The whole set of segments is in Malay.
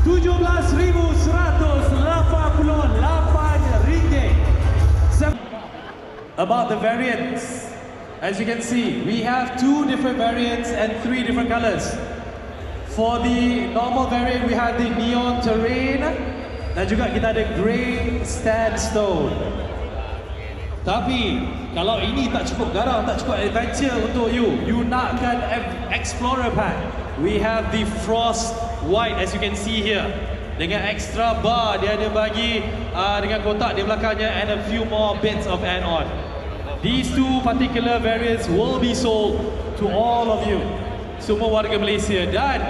17,188 ringgit. About the variants, as you can see, we have 2 different variants and 3 different colors. For the normal variant, we have the neon terrain dan juga kita ada grey sandstone. Tapi kalau ini tak cukup garang, tak cukup adventure untuk you nakkan Explorer Pack, we have the Frost White as you can see here. Dengan extra bar dia ada bagi dengan kotak di belakangnya and a few more bits of add-on. These 2 particular variants will be sold to all of you, semua warga Malaysia, dan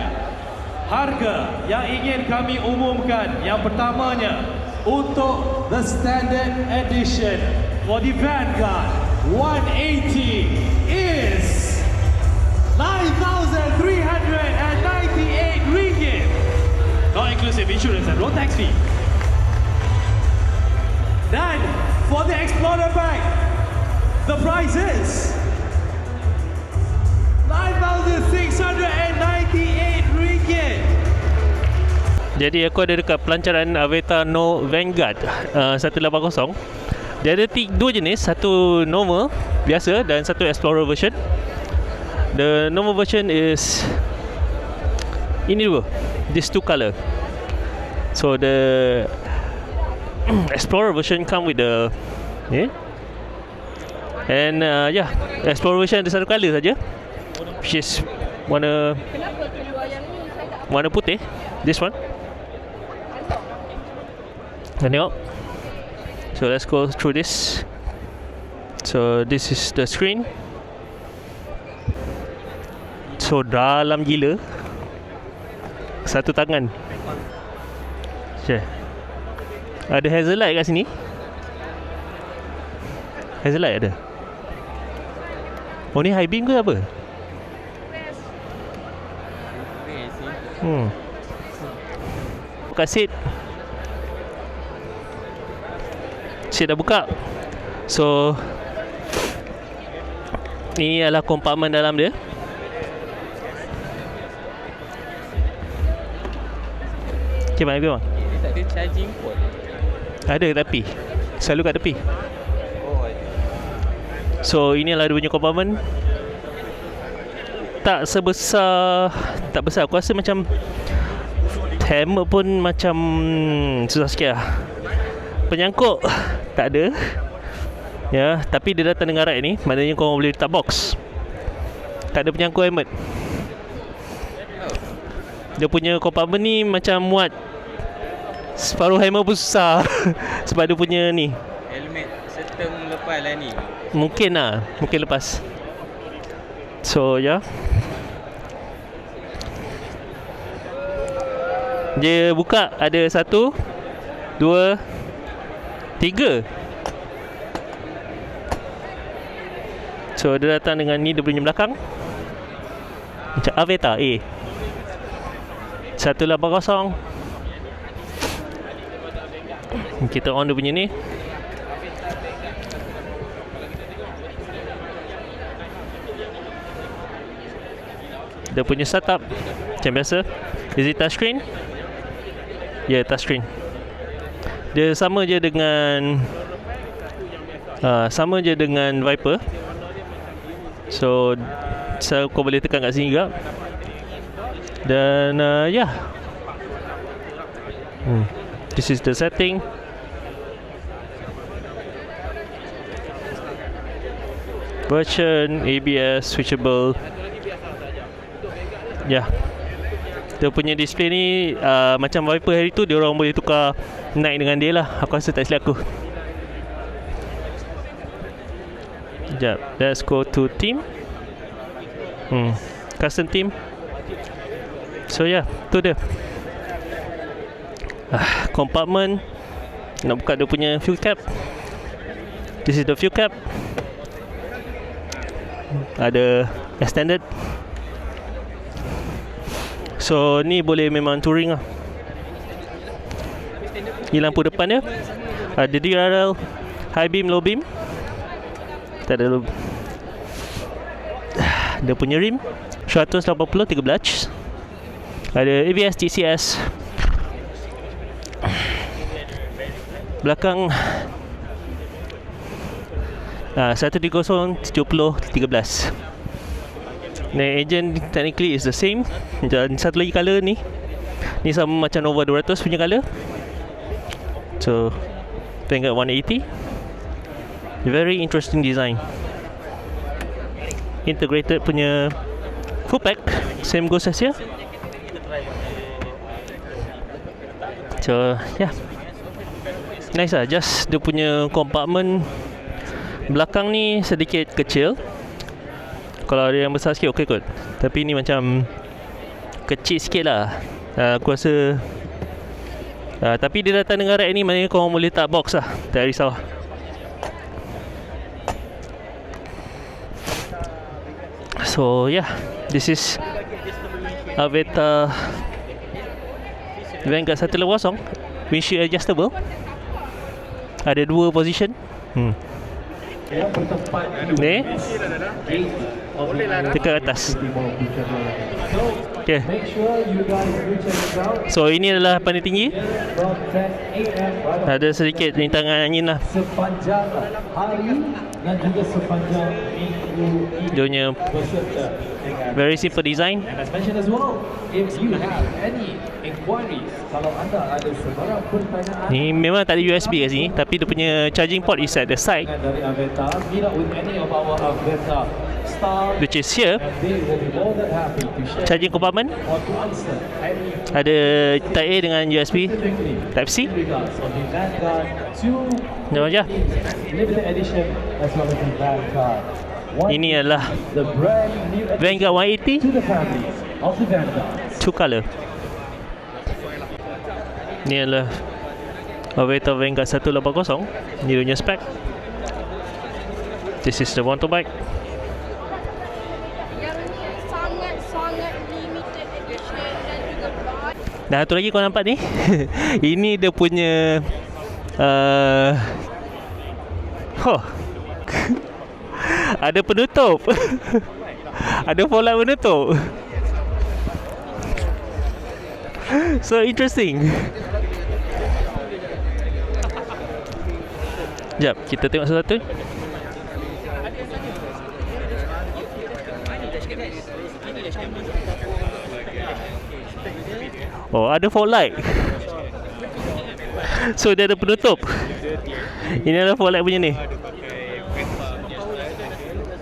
harga yang ingin kami umumkan yang pertamanya untuk the standard edition for the Vanguard 180 is 9,398 ringgit. Not inclusive insurance and road tax fee. Dan for the Explorer Pack, the price is 9,698 ringgit. Jadi aku ada dekat pelancaran Aveta No Vanguard 180. Dia ada 2 jenis, satu normal biasa dan satu Explorer version. The normal version is ini dua, these 2 color. So the Explorer version come with the and Explorer version ada satu color saja, which is warna putih, this one. Tengok. So let's go through this. So this is the screen. So dalam gila, satu tangan. Ada hazard light kat sini. Hazard light ada. Oh ni high beam ke apa? Buka seat. Seat dah buka. So ini adalah kompartmen dalam dia. Okay, mana dia bang? Dia tak ada charging port. Ada tapi selalu kat tepi. So ini adalah dia punya kompartmen. Tak besar. Aku rasa macam hammer pun macam susah sikit lah. Penyangkut tak ada. Ya, tapi dia datang dengan rack ni, maknanya korang boleh letak box. Tak ada penyangkut helmet. Dia punya kompartmen ni macam muat separuh hammer pun susah. Sebab dia punya ni Helmet seteng lepas lah ni. Mungkin lepas. So ya, dia buka ada 1, 2, 3. So dia datang dengan ni, dia punya belakang macam Aveta A 180. Kita on dia punya ni. Dia punya setup macam biasa. Is it touchscreen? Ya, touchscreen. Dia sama je dengan Viper. So kau boleh tekan kat sini juga. Dan this is the setting. Version, ABS, switchable. Dia punya display ni macam Viper hari tu, dia orang boleh tukar naik dengan dia lah. Aku rasa tak silap aku. Sekejap, let's go to team. Custom team. So tu dia. Compartment. Nak buka dia punya fuel cap. This is the fuel cap. Ada extended. So ni boleh memang touring lah. Ni lampu depan dia. Ada DRL, high beam, low beam. Tak ada low. Dia punya rim 180 13. Ada ABS, TCS, Belakang 130 70 13. Nah, engine technically is the same. Dan satu lagi colour ni sama macam Nova 200 punya colour. So Vanguard 180. Very interesting design. Integrated punya full pack, same goes as here. So yeah, nice lah. Just dia punya compartment belakang ni sedikit kecil. Kalau ada yang besar sikit okey kot. Tapi ni macam kecil sikit lah. Aku rasa tapi dia datang dengan rack ni, maknanya korang boleh letak box lah, tak risau. So yeah, this is Aveta Vanguard 180, windshield adjustable. Ada 2 position. Ni dekat atas. Okay. So ini adalah pandai tinggi. Ada sedikit rintangan angin lah. Sepanjang hari dan juga sepanjang minggu ini. Dia punya very simple design. And as mentioned as well, if you have any inquiries, kalau anda ada sebarang pertanyaan Ni memang tak ada USB kat sini, tapi dia punya charging port is at the side, dari Aveta, meet up with any of our Aveta staff, which is here. and they will be more than happy to share Charging compartment or to answer any ada Type A dengan USB specifically Type C. in regards of the Vanguard 2 Nampak je. limited edition as well as the Vanguard. Ini adalah The brand new addition Vanguard 180 to the family of the Vanguard. 2 color. Ni adalah Aveta Vanguard 180. Ni dia punya spec. This is the motorbike. Yang ni sangat-sangat limited edition dan juga bright. Dan satu lagi kau nampak ni ini dia punya ada penutup. Ada fog light penutup. So interesting. Sekejap, kita tengok satu-satu. Oh, ada fog light. So dia ada penutup. Ini adalah fog light punya ni.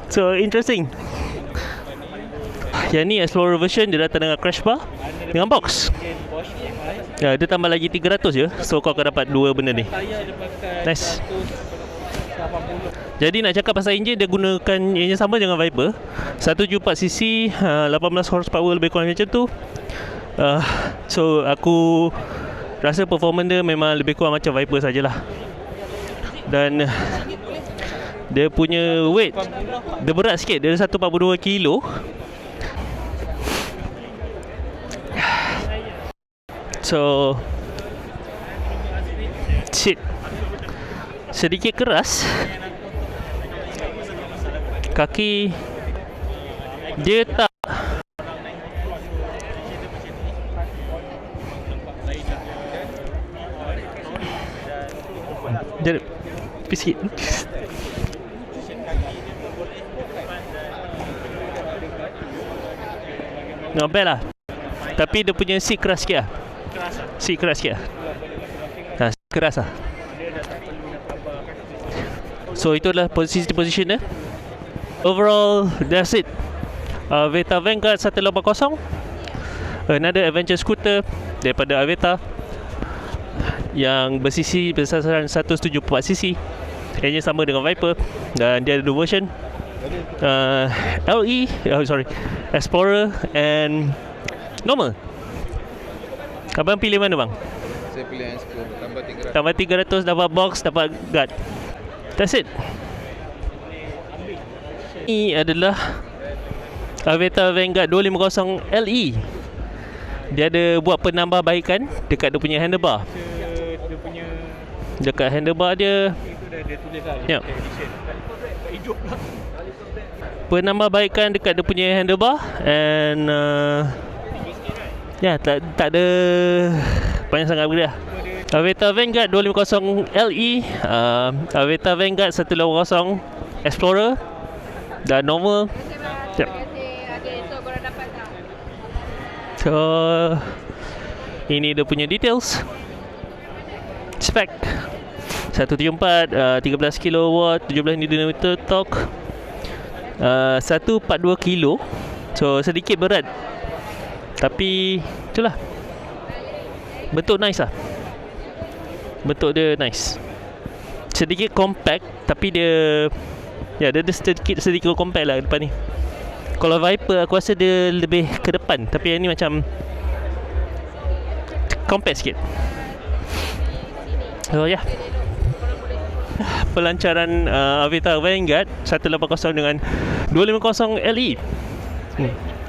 So interesting. Yang ni Explorer version, dia datang dengan crash bar dengan box. Ya, dia tambah lagi 300 je. So kau akan dapat 2 benda ni. Nice. Jadi nak cakap pasal enjin, dia gunakan enjin sama dengan Viper. 174cc, 18 horsepower lebih kurang macam tu. So aku rasa performance dia memang lebih kurang macam Viper sajalah. Dan dia punya weight, dia berat sikit. Dia 142 kilo. So seat sedikit keras. Kaki dia tak dia sikit. Not bad lah. Tapi dia punya seat keras sikit lah. Seat keras sikit lah. Keras lah. So itu adalah position dia. Overall, that's it. Aveta Vanguard 180. Another adventure scooter daripada Aveta yang bersisi besaran 174cc. Engine sama dengan Viper. Dan dia ada 2 version, LE, Explorer and normal. Abang pilih mana bang? Saya pilih yang 10 tambah 300. Tambah 300, dapat box, dapat guard. That's it. Ini adalah Aveta Vanguard 250 LE. Dia ada buat penambahbaikan dekat dia punya handlebar. Dekat handlebar dia ya, penambahbaikan dekat dia punya handlebar. And ya, tak ada banyak sangat benda lah. Aveta Vanguard 250 LE, Aveta Vanguard 180 Explorer dan normal. Siap. Okay, so korang dapat tak? So ini dia punya details. Spec 174, 13 kW, 17 Nm torque, 142 kilo. So sedikit berat, tapi itulah, bentuk nice lah. Bentuk dia nice. Sedikit compact, tapi dia dia sedikit compact lah depan ni. Kalau Viper aku rasa dia lebih ke depan, tapi yang ni macam compact sikit. So ya, pelancaran Aveta Vanguard 180 dengan 250 LE.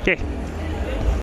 Okay.